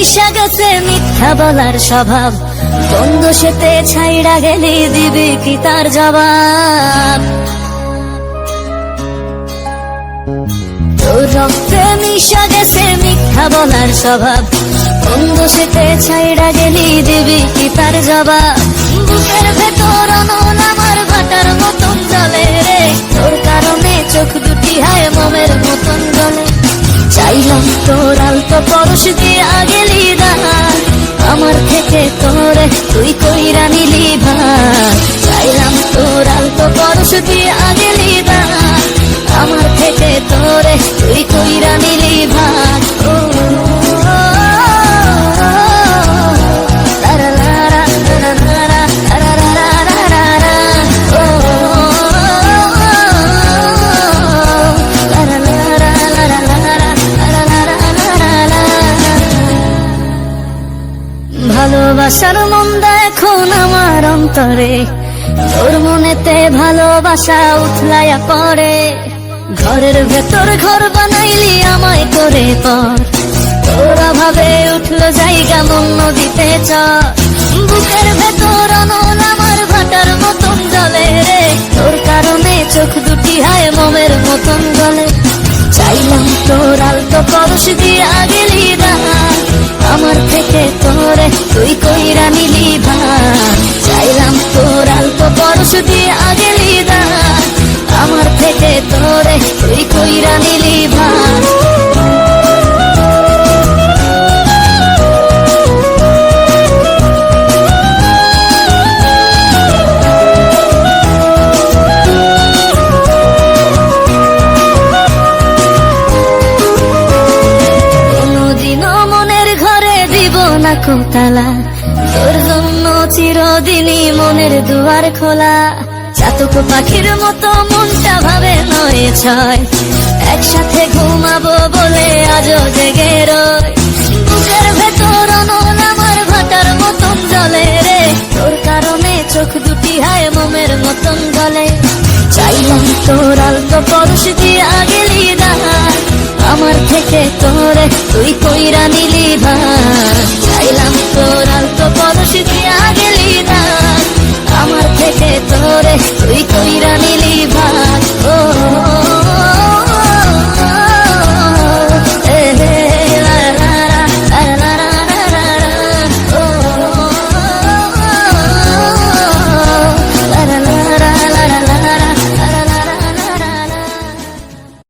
মিশা গেছে মিথ্যা বলার স্বভাব, বন্ধ সেতে ছাইড়া গেলি দিবি কি তার জবাব? তোর রক্তে মিশা গেছে মিথ্যা বলার স্বভাব, বন্ধ সেতে ছাইড়া গেলি দিবি কি তার জবাব? বুকের ভেতর অনল আমার ভাটার মতন জলে রে, তোর কারণে চোখ দুটি হায় মোমের মতন জলে। চাইলাম তোর আলতো পরশ দিয়া গেলি দান, আমার থেকে তোরে তুই কইরা নিলি ভাগ। চাইলাম তোর আলতো পরশ দিয়া গেলি দান, আমার থেকে তোরে তুই কইরা নিলি ভাগ। ভালোবাসার মন্দা এখন আমার অন্তরে, তোর মনেতে ভালোবাসা উথলাইয়া পড়ে। ঘরের ভেতর ঘর বানাইলি আমায় করে পর, তোর অভাবে উঠলো জায়গা মন নদীতে চর। বুকের ভেতর অনল আমার ভাটার মতন জলে রে, তোর কারণে চোখ দুটি হায় মোমের মতন জলে। চাইলাম তোর আলতো পরশ দিয়া গেলি দান, আমার থেকে তোরে তুই কইরা নিলি ভাগ। চাইলাম তোর আলতো পরশ দিয়া গেলি দান, আমার থেকে তোরে তুই কইরা নিলি ভাগ। কোতালা তোর জন্য চিরদিনই মনের দুয়ার খোলা। চাতক পাখির মতো মনটা ভাবে নয় ছয়, একসাথে ঘুমাবো বলে আজও জেগে রয়। বুকের ভেতর অনল আমার ভাটার মতন জলে রে, তোর কারণে চোখ দুটি হায় মোমের মতন জলে। চাইলাম তোর আলতো পরশ দিয়া গেলি দান, আমার থেকে তোরে তুই কইরা নিলি ভাগ। চাইলাম তোর আলতো পরশ দিয়া গেলি দান, আমার থেকে তোরে